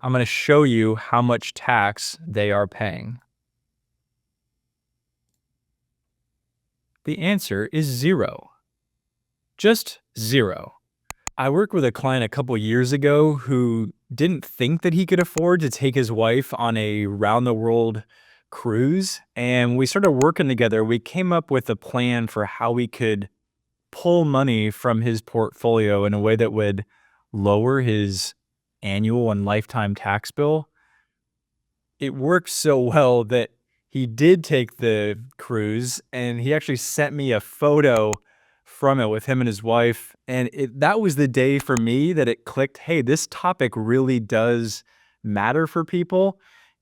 I'm going to show you how much tax they are paying. The answer is zero. Just zero. I worked with a client a couple years ago who didn't think that he could afford to take his wife on a round-the-world cruise, and we started working together. We came up with a plan for how we could pull money from his portfolio in a way that would lower his annual and lifetime tax bill. It worked so well that he did take the cruise, and he actually sent me a photo from it with him and his wife, and that was the day for me that it clicked, hey, this topic really does matter for people.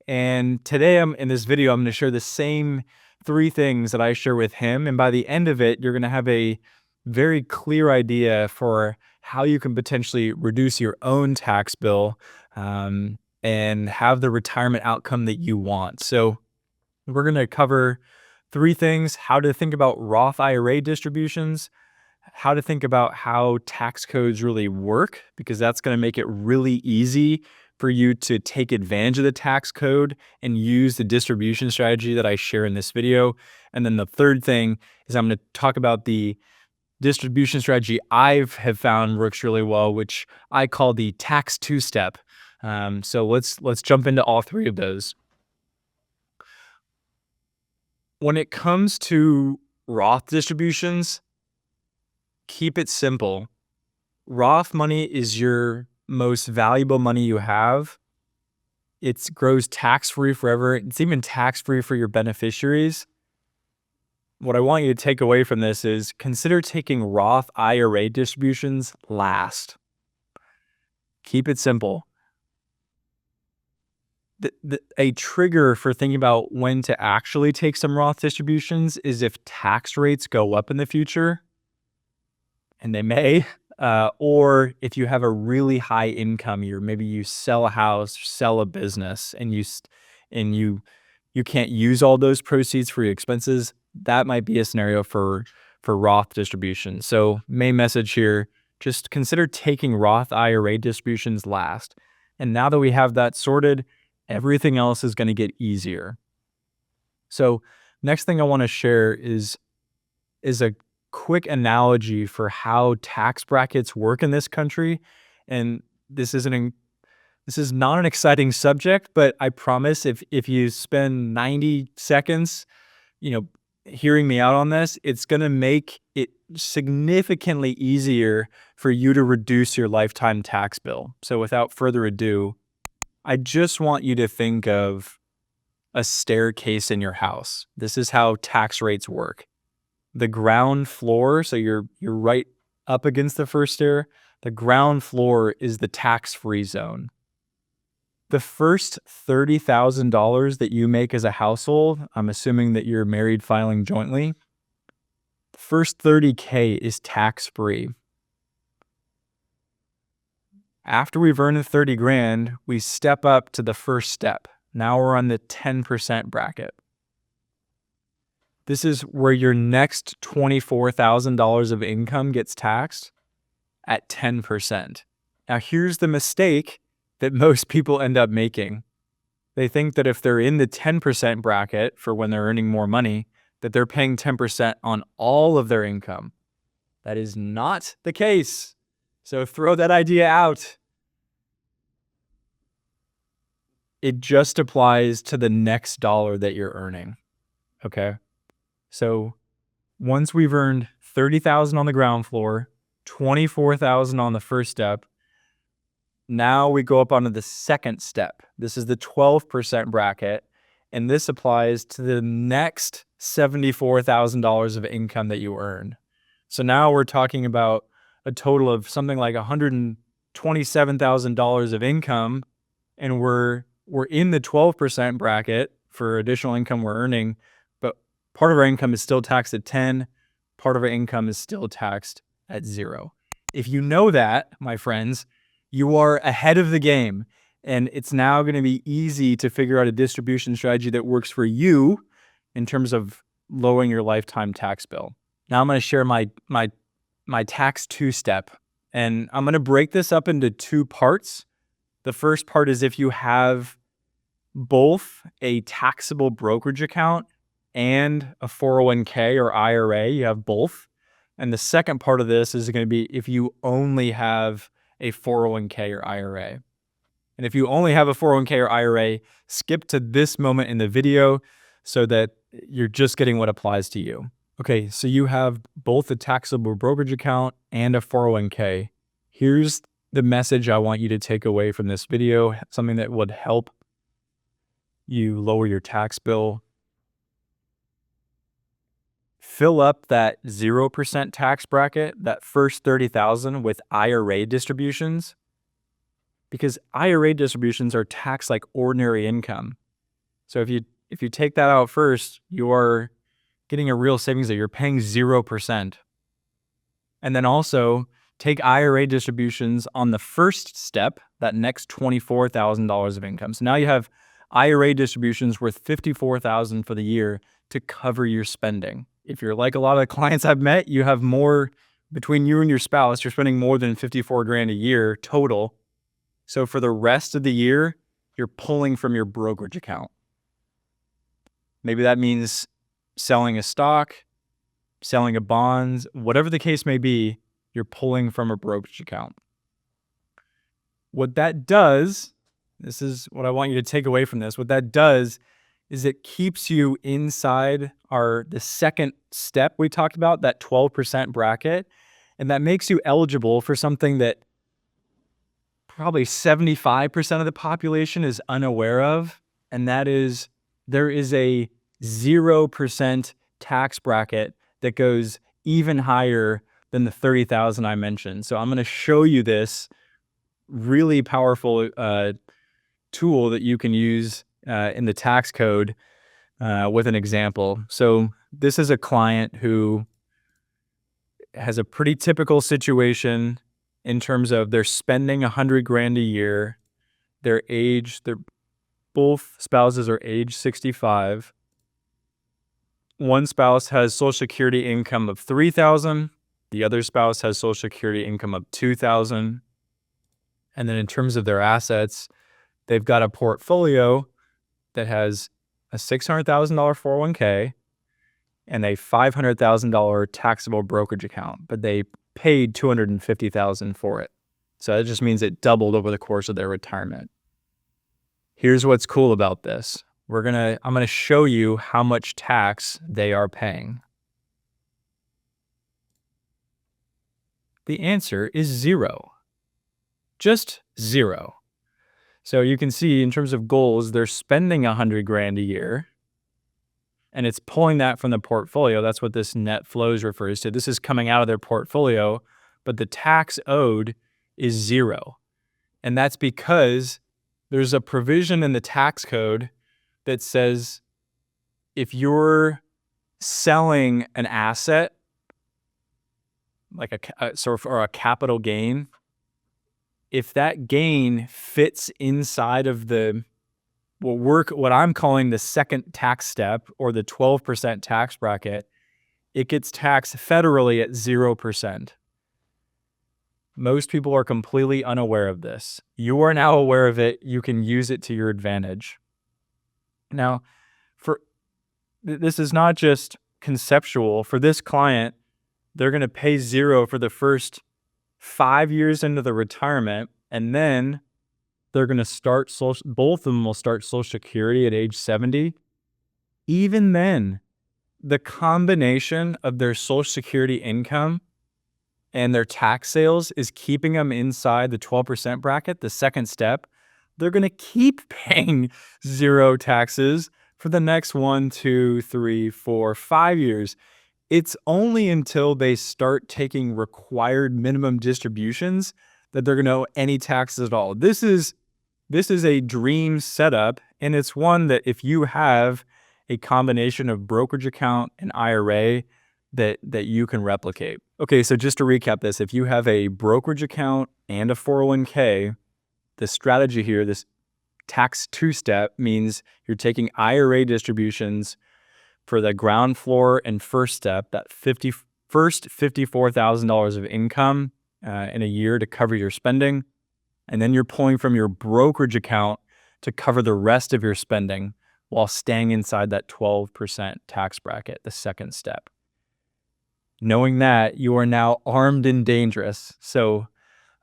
And today in this video, I'm gonna share the same 3 things that I share with him, and by the end of it, you're gonna have a very clear idea for how you can potentially reduce your own tax bill, and have the retirement outcome that you want. So we're going to cover 3 things: how to think about Roth IRA distributions, how to think about how tax codes really work, because that's going to make it really easy for you to take advantage of the tax code and use the distribution strategy that I share in this video. And then the third thing is I'm going to talk about the distribution strategy have found works really well, which I call the tax two-step. So let's jump into all 3 of those. When it comes to Roth distributions, keep it simple. Roth money is your most valuable money you have. It grows tax-free forever. It's even tax-free for your beneficiaries. What I want you to take away from this is consider taking Roth IRA distributions last. Keep it simple. A trigger for thinking about when to actually take some Roth distributions is if tax rates go up in the future, and they may, or if you have a really high income year, maybe you sell a house, sell a business, and you can't use all those proceeds for your expenses. That might be a scenario for Roth distribution. So main message here, just consider taking Roth IRA distributions last. And now that we have that sorted, everything else is going to get easier. So next thing I want to share is a quick analogy for how tax brackets work in this country. And this is not an exciting subject, but I promise if you spend 90 seconds, hearing me out on this, it's going to make it significantly easier for you to reduce your lifetime tax bill. So without further ado, I just want you to think of a staircase in your house. This is how tax rates work. The ground floor, so you're right up against the first stair. The ground floor is the tax-free zone. The first $30,000 that you make as a household, I'm assuming that you're married filing jointly, the first $30K is tax-free. After we've earned the 30 grand, we step up to the first step. Now we're on the 10% bracket. This is where your next $24,000 of income gets taxed at 10%. Now here's the mistake that most people end up making. They think that if they're in the 10% bracket for when they're earning more money, that they're paying 10% on all of their income. That is not the case. So throw that idea out. It just applies to the next dollar that you're earning. Okay? So once we've earned $30,000 on the ground floor, $24,000 on the first step, now we go up onto the second step. This is the 12% bracket, and this applies to the next $74,000 of income that you earn. So now we're talking about a total of something like $127,000 of income, and we're in the 12% bracket for additional income we're earning, but part of our income is still taxed at 10, part of our income is still taxed at 0. If you know that, my friends, you are ahead of the game, and it's now going to be easy to figure out a distribution strategy that works for you in terms of lowering your lifetime tax bill. Now I'm going to share my tax two-step, and I'm going to break this up into 2 parts. The first part is if you have both a taxable brokerage account and a 401k or IRA, you have both. And the second part of this is going to be if you only have a 401k or IRA. And if you only have a 401k or IRA, skip to this moment in the video so that you're just getting what applies to you. Okay, so you have both a taxable brokerage account and a 401k. Here's the message I want you to take away from this video, something that would help you lower your tax bill. Fill up that 0% tax bracket, that first $30,000 with IRA distributions, because IRA distributions are taxed like ordinary income. So if you take that out first, you're getting a real savings there. You're paying 0%. And then also take IRA distributions on the first step, that next $24,000 of income. So now you have IRA distributions worth $54,000 for the year to cover your spending. If you're like a lot of the clients I've met, you have more between you and your spouse, you're spending more than $54,000 a year total. So for the rest of the year, you're pulling from your brokerage account. Maybe that means selling a stock, selling a bond, whatever the case may be, you're pulling from a brokerage account. What that does, this is what I want you to take away from this. What that does is it keeps you inside the second step we talked about, that 12% bracket, and that makes you eligible for something that probably 75% of the population is unaware of, and that is there is a 0% tax bracket that goes even higher than the $30,000 I mentioned. So I'm going to show you this really powerful tool that you can use in the tax code with an example. So this is a client who has a pretty typical situation in terms of they're spending $100,000 a year. Their age, both spouses are age 65. One spouse has Social Security income of $3,000. The other spouse has Social Security income of $2,000. And then in terms of their assets, they've got a portfolio that has a $600,000 401k and a $500,000 taxable brokerage account, but they paid $250,000 for it. So that just means it doubled over the course of their retirement. Here's what's cool about this. I'm going to show you how much tax they are paying. The answer is 0. Just 0. So you can see in terms of goals, they're spending $100,000 a year, and it's pulling that from the portfolio. That's what this net flows refers to. This is coming out of their portfolio, but the tax owed is 0. And that's because there's a provision in the tax code that says if you're selling an asset, like a capital gain, if that gain fits inside of what I'm calling the second tax step or the 12% tax bracket, it gets taxed federally at 0%. Most people are completely unaware of this. You are now aware of it. You can use it to your advantage. Now, this is not just conceptual. For this client, they're going to pay 0 for the first 5 years into the retirement, and then they're going to both of them will start Social Security at age 70. Even then, the combination of their Social Security income and their tax sales is keeping them inside the 12% bracket, the second step. They're going to keep paying 0 taxes for the next 1, 2, 3, 4, 5 years. It's only until they start taking required minimum distributions that they're going to owe any taxes at all. This is a dream setup, and it's one that if you have a combination of brokerage account and IRA that you can replicate. Okay, so just to recap this, if you have a brokerage account and a 401k, the strategy here, this tax two-step, means you're taking IRA distributions for the ground floor and first step, that first $54,000 of income in a year to cover your spending. And then you're pulling from your brokerage account to cover the rest of your spending while staying inside that 12% tax bracket, the second step. Knowing that, you are now armed and dangerous. So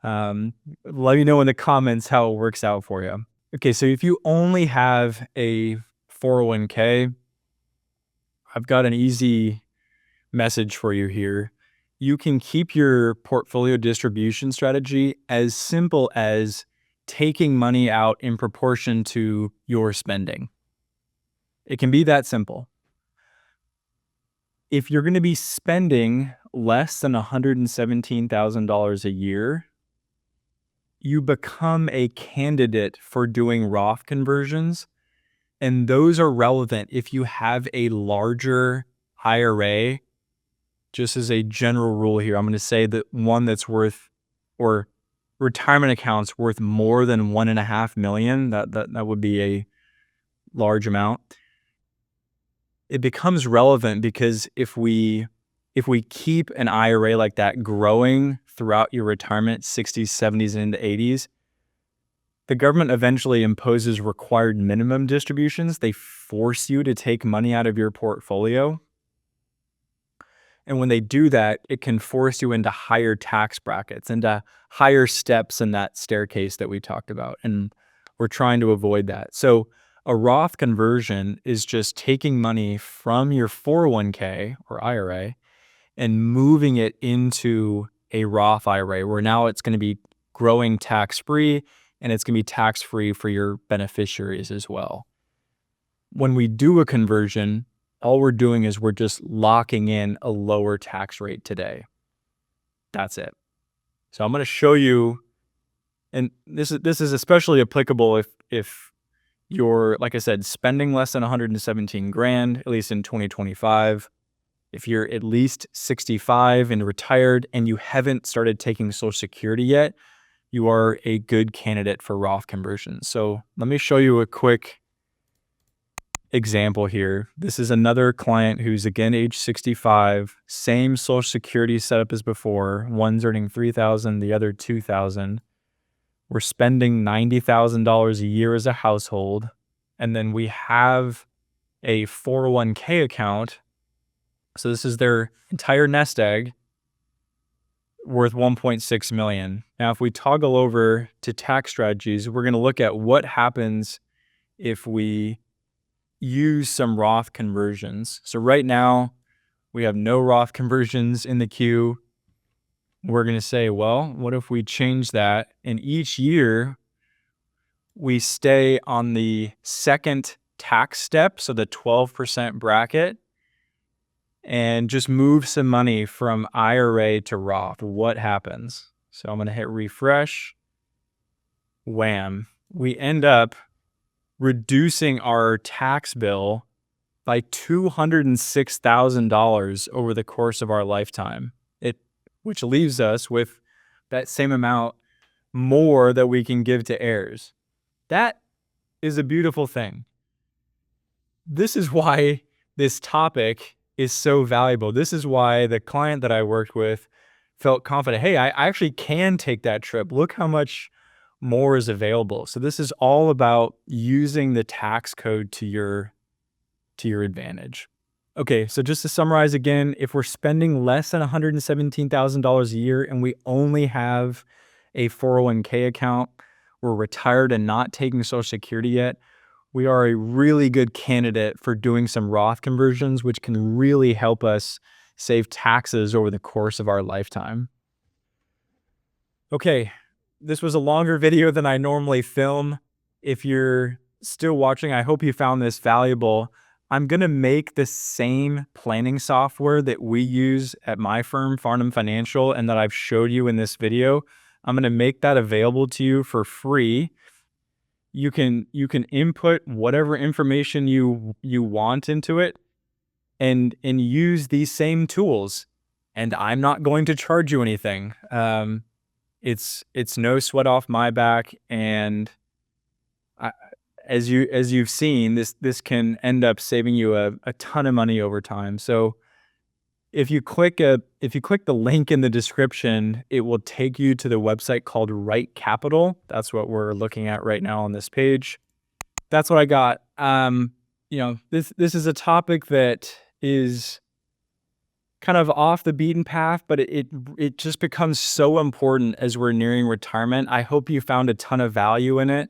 let me know in the comments how it works out for you. Okay, so if you only have a 401k, I've got an easy message for you here. You can keep your portfolio distribution strategy as simple as taking money out in proportion to your spending. It can be that simple. If you're going to be spending less than $117,000 a year, you become a candidate for doing Roth conversions. And those are relevant if you have a larger IRA. Just as a general rule here, I'm going to say that one that's worth, or retirement accounts worth more than $1.5 million, that would be a large amount. It becomes relevant because if we keep an IRA like that growing throughout your retirement, 60s, 70s, and into 80s, the government eventually imposes required minimum distributions. They force you to take money out of your portfolio. And when they do that, it can force you into higher tax brackets, into higher steps in that staircase that we talked about. And we're trying to avoid that. So a Roth conversion is just taking money from your 401k or IRA and moving it into a Roth IRA, where now it's going to be growing tax-free, and it's going to be tax-free for your beneficiaries as well. When we do a conversion, all we're doing is we're just locking in a lower tax rate today. That's it. So I'm going to show you, and this is especially applicable if you're, like I said, spending less than 117 grand, at least in 2025. If you're at least 65 and retired and you haven't started taking Social Security yet, you are a good candidate for Roth conversions. So let me show you a quick example here. This is another client who's again age 65, same Social Security setup as before. One's earning $3,000, the other $2,000. We're spending $90,000 a year as a household, and then we have a 401k account. So this is their entire nest egg, worth $1.6 million. Now, if we toggle over to tax strategies, we're going to look at what happens if we use some Roth conversions. So right now, we have no Roth conversions in the queue. We're going to say, well, what if we change that? And each year, we stay on the second tax step, so the 12% bracket, and just move some money from IRA to Roth. What happens? So I'm going to hit refresh. Wham. We end up reducing our tax bill by $206,000 over the course of our lifetime, which leaves us with that same amount more that we can give to heirs. That is a beautiful thing. This is why this topic is so valuable. This is why the client that I worked with felt confident. Hey, I actually can take that trip. Look how much more is available. So this is all about using the tax code to your advantage. Okay, so just to summarize again, if we're spending less than $117,000 a year and we only have a 401k account, we're retired and not taking Social Security yet, we are a really good candidate for doing some Roth conversions, which can really help us save taxes over the course of our lifetime. Okay, this was a longer video than I normally film. If you're still watching, I hope you found this valuable. I'm going to make the same planning software that we use at my firm, Farnam Financial, and that I've showed you in this video. I'm going to make that available to you for free. You can input whatever information you want into it and use these same tools. And I'm not going to charge you anything. It's no sweat off my back, and as you've seen, this can end up saving you a ton of money over time. So If you click the link in the description, it will take you to the website called Right Capital. That's what we're looking at right now on this page. That's what I got. This is a topic that is kind of off the beaten path, but it just becomes so important as we're nearing retirement. I hope you found a ton of value in it.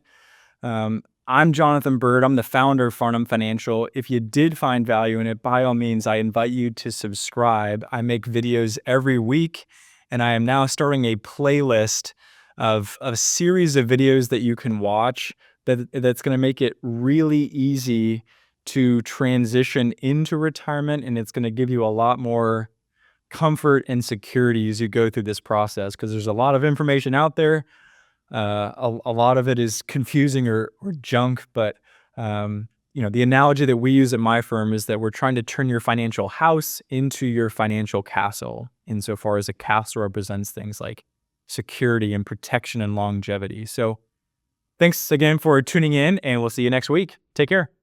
I'm Jonathan Bird. I'm the founder of Farnam Financial. If you did find value in it, by all means, I invite you to subscribe. I make videos every week, and I am now starting a playlist of a series of videos that you can watch that's going to make it really easy to transition into retirement, and it's going to give you a lot more comfort and security as you go through this process, because there's a lot of information out there. A lot of it is confusing or junk, but the analogy that we use at my firm is that we're trying to turn your financial house into your financial castle, insofar as a castle represents things like security and protection and longevity. So thanks again for tuning in, and we'll see you next week. Take care.